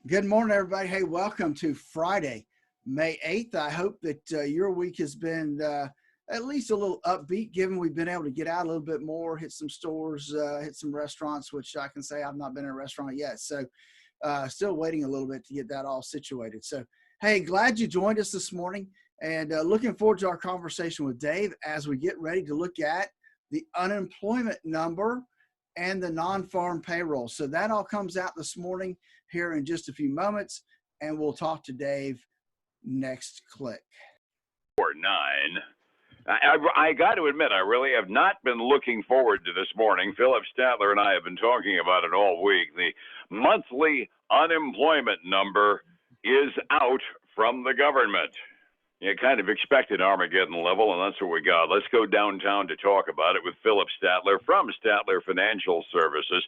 Good morning, everybody. Hey, welcome to Friday, May 8th. I hope that your week has been at least a little upbeat, given we've been able to get out a little bit more, hit some stores, hit some restaurants, which I can say I've not been in a restaurant yet. So still waiting a little bit to get that all situated. So, hey, glad you joined us this morning and looking forward to our conversation with Dave as we get ready to look at the unemployment number and the non-farm payroll. So that all comes out this morning here in just a few moments, and we'll talk to Dave next click. 9. I got to admit, I really have not been looking forward to this morning. Phillip, Statler, and I have been talking about it all week. The monthly unemployment number is out from the government. You kind of expected Armageddon level, and that's what we got. Let's go downtown to talk about it with Phillip Statler from Statler Financial Services.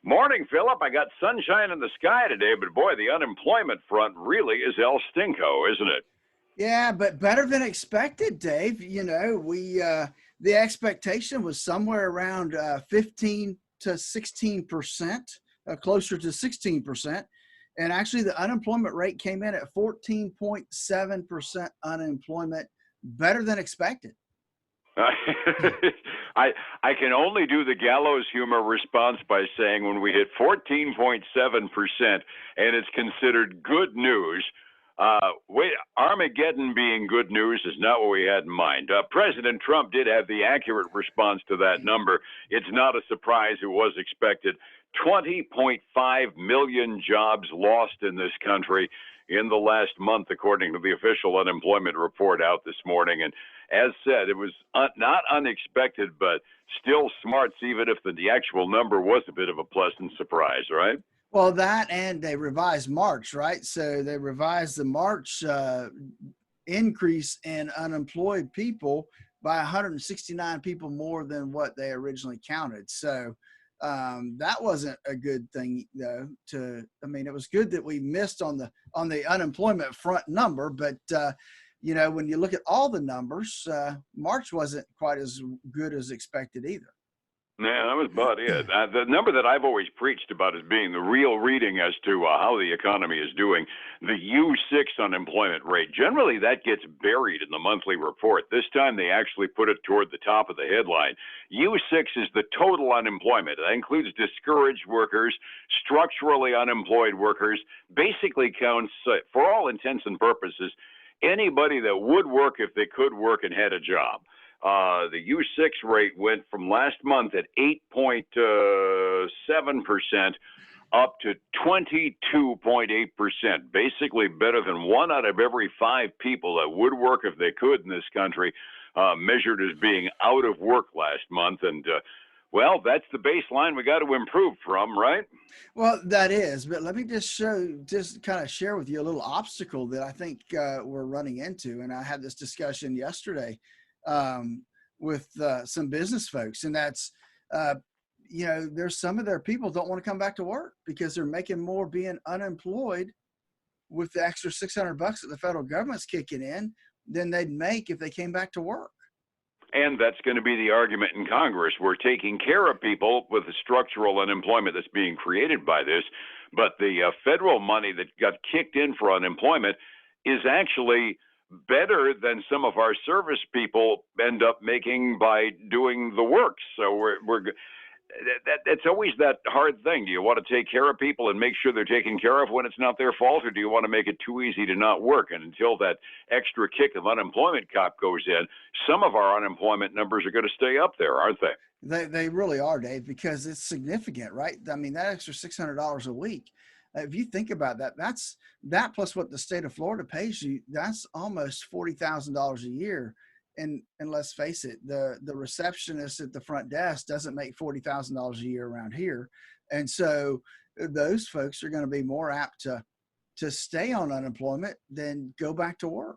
Morning, Phillip. I got sunshine in the sky today, but boy, the unemployment front really is El Stinko, isn't it? Yeah, but better than expected, Dave. You know, the expectation was somewhere around 15 to 16%, closer to 16%. And actually, the unemployment rate came in at 14.7% unemployment, better than expected. I can only do the gallows humor response by saying when we hit 14.7% and it's considered good news, Armageddon being good news is not what we had in mind. President Trump did have the accurate response to that number. It's not a surprise. It was expected. 20.5 million jobs lost in this country in the last month, according to the official unemployment report out this morning. And as said, it was not unexpected, but still smarts, even if the actual number was a bit of a pleasant surprise, right? Well, that and they revised March, right? So they revised the March increase in unemployed people by 169 people more than what they originally counted. So that wasn't a good thing, though. It was good that we missed on the unemployment front number, but you know, when you look at all the numbers, March wasn't quite as good as expected either. Yeah, that was about it. The number that I've always preached about as being the real reading as to how the economy is doing, the U6 unemployment rate. Generally, that gets buried in the monthly report. This time, they actually put it toward the top of the headline. U6 is the total unemployment. That includes discouraged workers, structurally unemployed workers, basically counts, for all intents and purposes, anybody that would work if they could work and had a job. The U6 rate went from last month at 8.7% up to 22.8%, basically better than 1 out of every 5 people that would work if they could in this country, measured as being out of work last month. And, well, that's the baseline we got to improve from, right? Well, that is, but let me just kind of share with you a little obstacle that I think we're running into. And I had this discussion yesterday with some business folks, and that's, you know, there's some of their people don't want to come back to work because they're making more being unemployed with the extra $600 that the federal government's kicking in than they'd make if they came back to work. And that's going to be the argument in Congress. We're taking care of people with the structural unemployment that's being created by this, but the federal money that got kicked in for unemployment is actually better than some of our service people end up making by doing the work. So that's always that hard thing. Do you want to take care of people and make sure they're taken care of when it's not their fault, or do you want to make it too easy to not work? And until that extra kick of unemployment cop goes in, some of our unemployment numbers are going to stay up there, aren't they? They really are, Dave, because it's significant, right? I mean, that extra $600 a week, if you think about that, that plus what the state of Florida pays you, that's almost $40,000 a year. And let's face it, the receptionist at the front desk doesn't make $40,000 a year around here. And so those folks are going to be more apt to stay on unemployment than go back to work.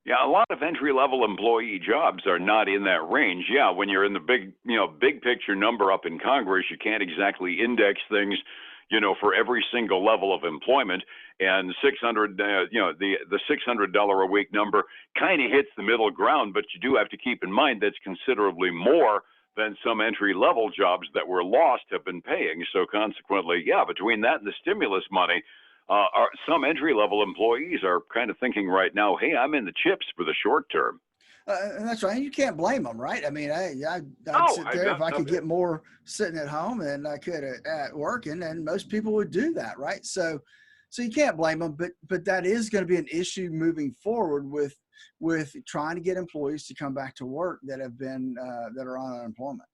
Yeah, a lot of entry-level employee jobs are not in that range. Yeah, when you're in the big picture number up in Congress, you can't exactly index things, for every single level of employment. And the $600 a week number kind of hits the middle ground, but you do have to keep in mind that's considerably more than some entry-level jobs that were lost have been paying. So consequently, yeah, between that and the stimulus money, some entry-level employees are kind of thinking right now, hey, I'm in the chips for the short term. And that's right. And you can't blame them, right? I mean, I'd No, sit there if I could get more sitting at home than I could at working, and most people would do that, right? So you can't blame them, but that is going to be an issue moving forward with trying to get employees to come back to work that have been that are on unemployment.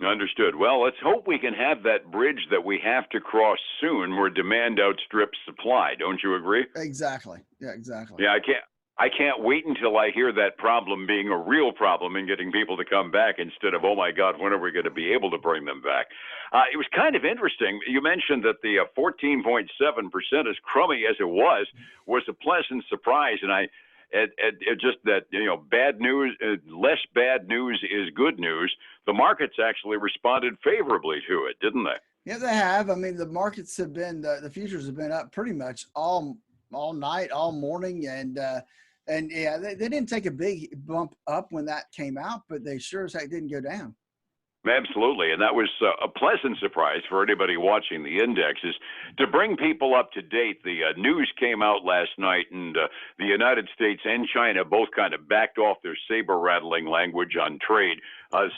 Understood. Well, let's hope we can have that bridge that we have to cross soon where demand outstrips supply. Don't you agree? Exactly. Yeah, exactly. Yeah, I can't wait until I hear that problem being a real problem and getting people to come back instead of, oh my God, when are we going to be able to bring them back? It was kind of interesting. You mentioned that the 14.7%, as crummy as it was a pleasant surprise. And it just that, bad news, less bad news is good news. The markets actually responded favorably to it, didn't they? Yeah, they have. I mean, the markets have been, the futures have been up pretty much all night, all morning. And yeah, they didn't take a big bump up when that came out, but they sure as heck didn't go down. Absolutely, and that was a pleasant surprise for anybody watching the indexes. To bring people up to date, the news came out last night, and the United States and China both kind of backed off their saber-rattling language on trade,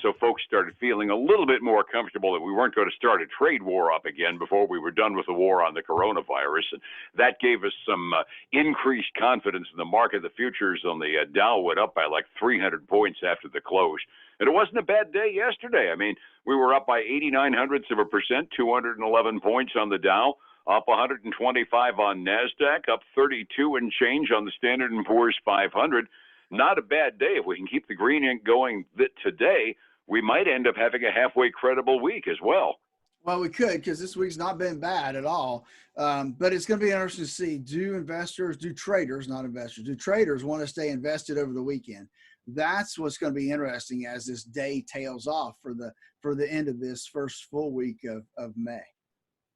so folks started feeling a little bit more comfortable that we weren't going to start a trade war up again before we were done with the war on the coronavirus, and that gave us some increased confidence in the market. The futures on the Dow went up by like 300 points after the close. And it wasn't a bad day yesterday. I mean, we were up by 0.89%, 211 points on the Dow, up 125 on NASDAQ, up 32 and change on the Standard & Poor's 500. Not a bad day. If we can keep the green ink going today, we might end up having a halfway credible week as well. Well, we could, because this week's not been bad at all. But it's going to be interesting to see, do traders want to stay invested over the weekend? That's what's going to be interesting as this day tails off for the end of this first full week of May.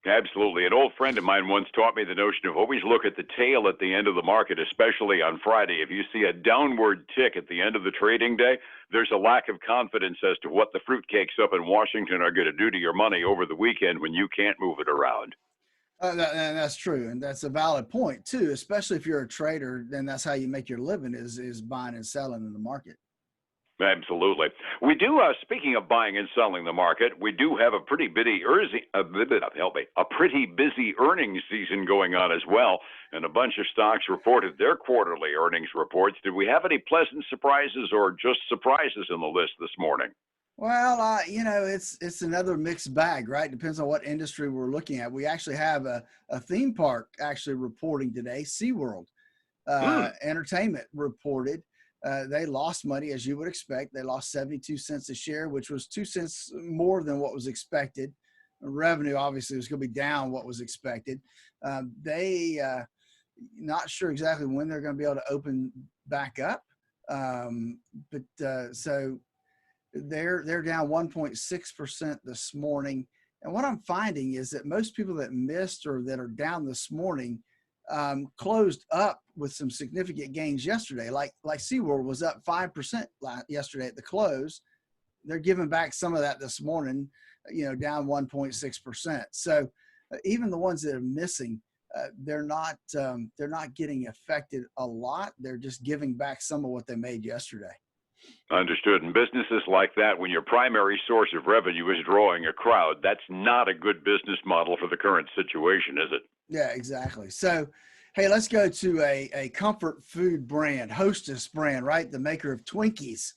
Absolutely. An old friend of mine once taught me the notion of always look at the tail at the end of the market, especially on Friday. If you see a downward tick at the end of the trading day, there's a lack of confidence as to what the fruitcakes up in Washington are going to do to your money over the weekend when you can't move it around. And that's true. And that's a valid point too, especially if you're a trader, then that's how you make your living is buying and selling in the market. Absolutely. We do, speaking of buying and selling the market, we do have a pretty busy earnings season going on as well. And a bunch of stocks reported their quarterly earnings reports. Did we have any pleasant surprises or just surprises in the list this morning? Well, it's another mixed bag, right? Depends on what industry we're looking at. We actually have a theme park actually reporting today. SeaWorld Entertainment reported. They lost money, as you would expect. They lost 72 cents a share, which was 2 cents more than what was expected. Revenue, obviously, was going to be down what was expected. They not sure exactly when they're going to be able to open back up. So they're down 1.6% this morning. And what I'm finding is that most people that missed or that are down this morning closed up with some significant gains yesterday. Like SeaWorld was up 5% yesterday at the close. They're giving back some of that this morning, down 1.6%. So even the ones that are missing, they're not getting affected a lot. They're just giving back some of what they made yesterday. Understood. And businesses like that, when your primary source of revenue is drawing a crowd, that's not a good business model for the current situation, is it? Yeah, exactly. So, hey, let's go to a comfort food brand, Hostess brand, right? The maker of Twinkies.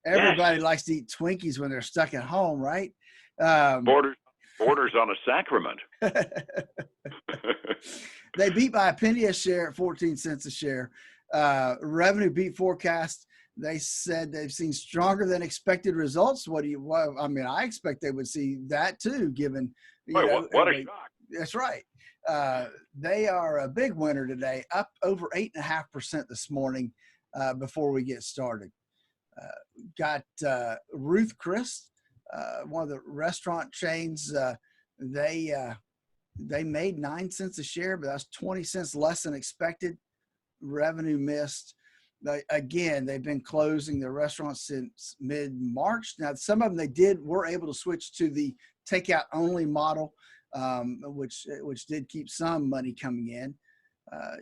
Everybody likes to eat Twinkies when they're stuck at home, right? Borders on a sacrament. They beat by a penny a share at 14 cents a share. Revenue beat forecast. They said they've seen stronger than expected results. I expect they would see that too, given. What a shock. That's right. They are a big winner today, up over 8.5% this morning before we get started. Got Ruth Chris, one of the restaurant chains. They made 9 cents a share, but that's 20 cents less than expected. Revenue missed. Again, they've been closing their restaurants since mid-March. Now, some of them were able to switch to the takeout only model. which did keep some money coming in.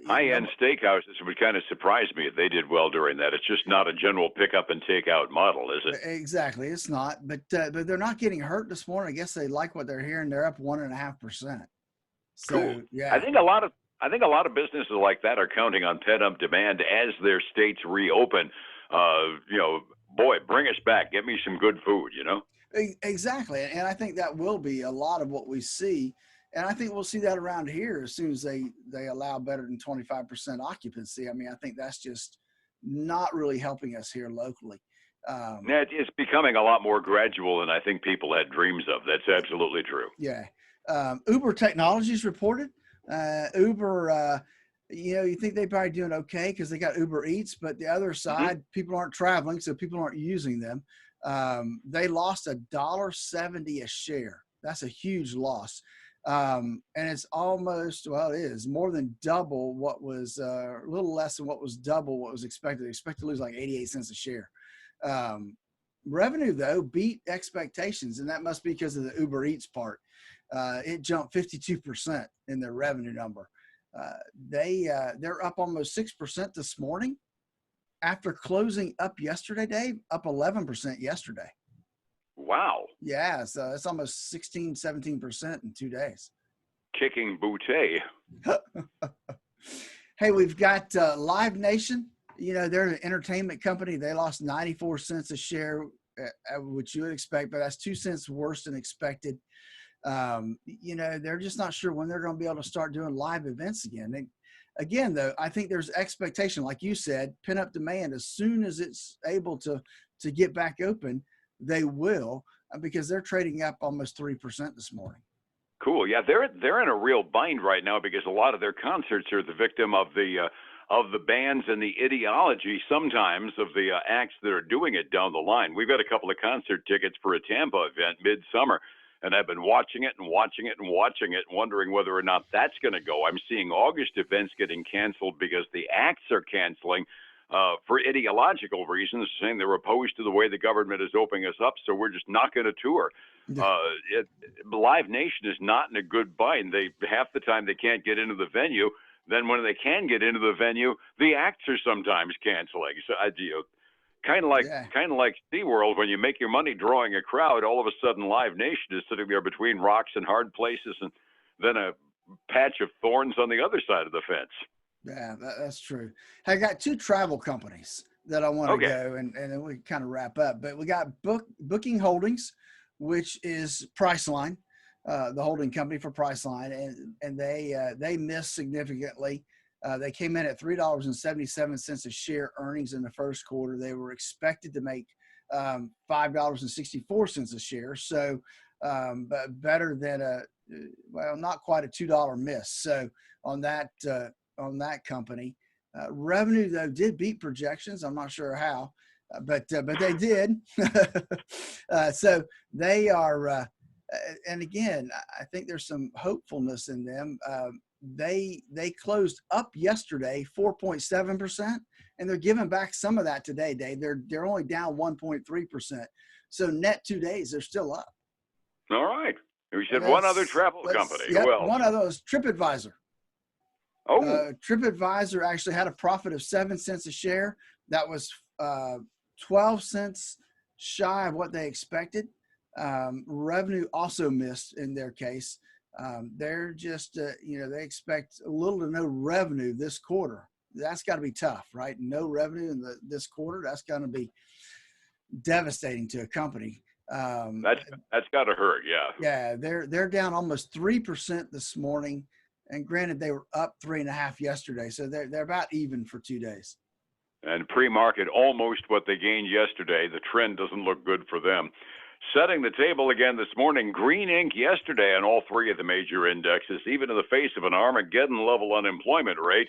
High-end steakhouses would kind of surprise me if they did well during that. It's just not a general pick-up and take-out model, is it? Exactly, it's not. But they're not getting hurt this morning. I guess they like what they're hearing. They're up 1.5%. So Cool. yeah, I think a lot of businesses like that are counting on pent-up demand as their states reopen. Boy, bring us back. Get me some good food. exactly. And I think that will be a lot of what we see. And I think we'll see that around here as soon as they allow better than 25% occupancy. I mean, I think that's just not really helping us here locally. It's becoming a lot more gradual than I think people had dreams of. That's absolutely true. Yeah. Uber Technologies reported. Uber, you think they're probably doing okay because they got Uber Eats, but the other side, people aren't traveling, so people aren't using them. They lost $1.70 a share. That's a huge loss. And it's almost, it is more than double what was, a little less than what was double what was expected. They expect to lose like 88 cents a share. Revenue, though, beat expectations, and that must be because of the Uber Eats part. It jumped 52% in their revenue number. They're up almost 6% this morning after closing up yesterday, Dave, up 11% yesterday. Wow. Yeah, so it's almost 16, 17% in 2 days. Kicking booty. Hey, we've got Live Nation. They're an entertainment company. They lost 94 cents a share, which you would expect, but that's 2 cents worse than expected. They're just not sure when they're going to be able to start doing live events again. And again, though, I think there's expectation, like you said, pent-up demand. As soon as it's able to get back open, they will, because they're trading up almost 3% this morning. Cool. Yeah, they're in a real bind right now because a lot of their concerts are the victim of the bands and the ideology sometimes of the acts that are doing it down the line. We've got a couple of concert tickets for a Tampa event midsummer, and I've been watching it and watching it and watching it, wondering whether or not that's going to go. I'm seeing August events getting canceled because the acts are canceling for ideological reasons, saying they're opposed to the way the government is opening us up, so we're just not going to tour. Live Nation is not in a good bind. Half the time they can't get into the venue. Then when they can get into the venue, the acts are sometimes canceling. So kind of like SeaWorld, when you make your money drawing a crowd, all of a sudden Live Nation is sitting there between rocks and hard places, and then a patch of thorns on the other side of the fence. Yeah, that's true. I got 2 travel companies that I want to go, and then we kind of wrap up. But we got Booking Holdings, which is Priceline, the holding company for Priceline, and they missed significantly. They came in at $3.77 a share earnings in the first quarter. They were expected to make $5.64 a share, so but better than not quite a $2 miss. So on that company, revenue though did beat projections. I'm not sure how, but they did. So they are. And again, I think there's some hopefulness in them. They closed up yesterday 4.7%, and they're giving back some of that today, Dave. They're only down 1.3%. So net 2 days, they're still up. All right. We said one other travel company. Yep, Who else? one of those, TripAdvisor. Oh. TripAdvisor actually had a profit of 7 cents a share. That was 12 cents shy of what they expected. Revenue also missed in their case. They're just, they expect a little to no revenue this quarter. That's got to be tough, right? No revenue in this quarter. That's going to be devastating to a company. That's got to hurt. Yeah. Yeah. They're down almost 3% this morning. And granted, they were up 3.5 yesterday. So they're about even for 2 days. And pre-market almost what they gained yesterday. The trend doesn't look good for them. Setting the table again this morning, green ink yesterday on all 3 of the major indexes, even in the face of an Armageddon level unemployment rate.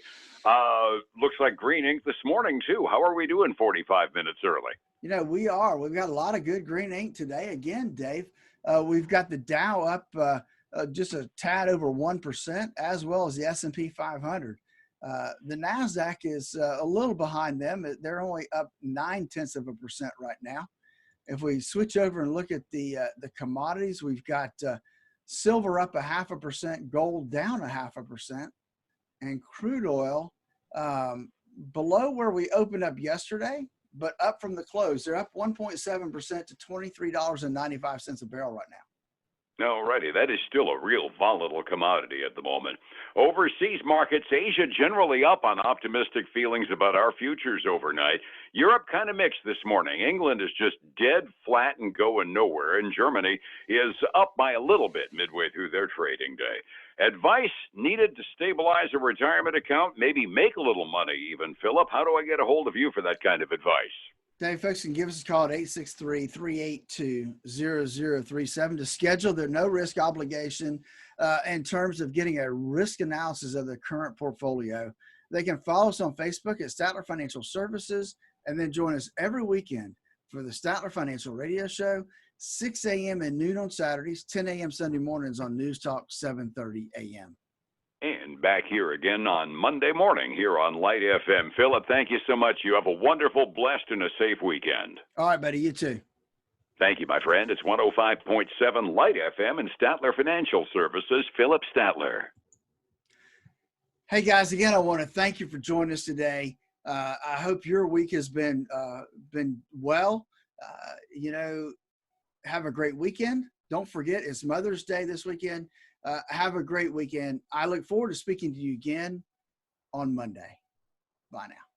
Looks like green ink this morning too. How are we doing 45 minutes early? We are. We've got a lot of good green ink today. Again, Dave, we've got the Dow up just a tad over 1%, as well as the S&P 500. The NASDAQ is a little behind them. They're only up 0.9% right now. If we switch over and look at the commodities, we've got Silver up 0.5%, gold down 0.5%, and crude oil below where we opened up yesterday, but up from the close. They're up 1.7% to $23.95 a barrel right now. Alrighty, that is still a real volatile commodity at the moment. Overseas markets, Asia generally up on optimistic feelings about our futures overnight. Europe kind of mixed this morning. England is just dead flat and going nowhere, and Germany is up by a little bit midway through their trading day. Advice needed to stabilize a retirement account, maybe make a little money even. Phillip, how do I get a hold of you for that kind of advice? Dave, folks can give us a call at 863-382-0037 to schedule their no-risk obligation in terms of getting a risk analysis of the current portfolio. They can follow us on Facebook at Statler Financial Services and then join us every weekend for the Statler Financial Radio Show, 6 a.m. and noon on Saturdays, 10 a.m. Sunday mornings on News Talk 730 a.m. And back here again on Monday morning here on Light FM. Phillip, thank you so much. You have a wonderful, blessed, and a safe weekend. All right, buddy. You too. Thank you, my friend. It's 105.7 Light FM and Statler Financial Services. Phillip Statler. Hey, guys. Again, I want to thank you for joining us today. I hope your week has been well. Have a great weekend. Don't forget, it's Mother's Day this weekend. Have a great weekend. I look forward to speaking to you again on Monday. Bye now.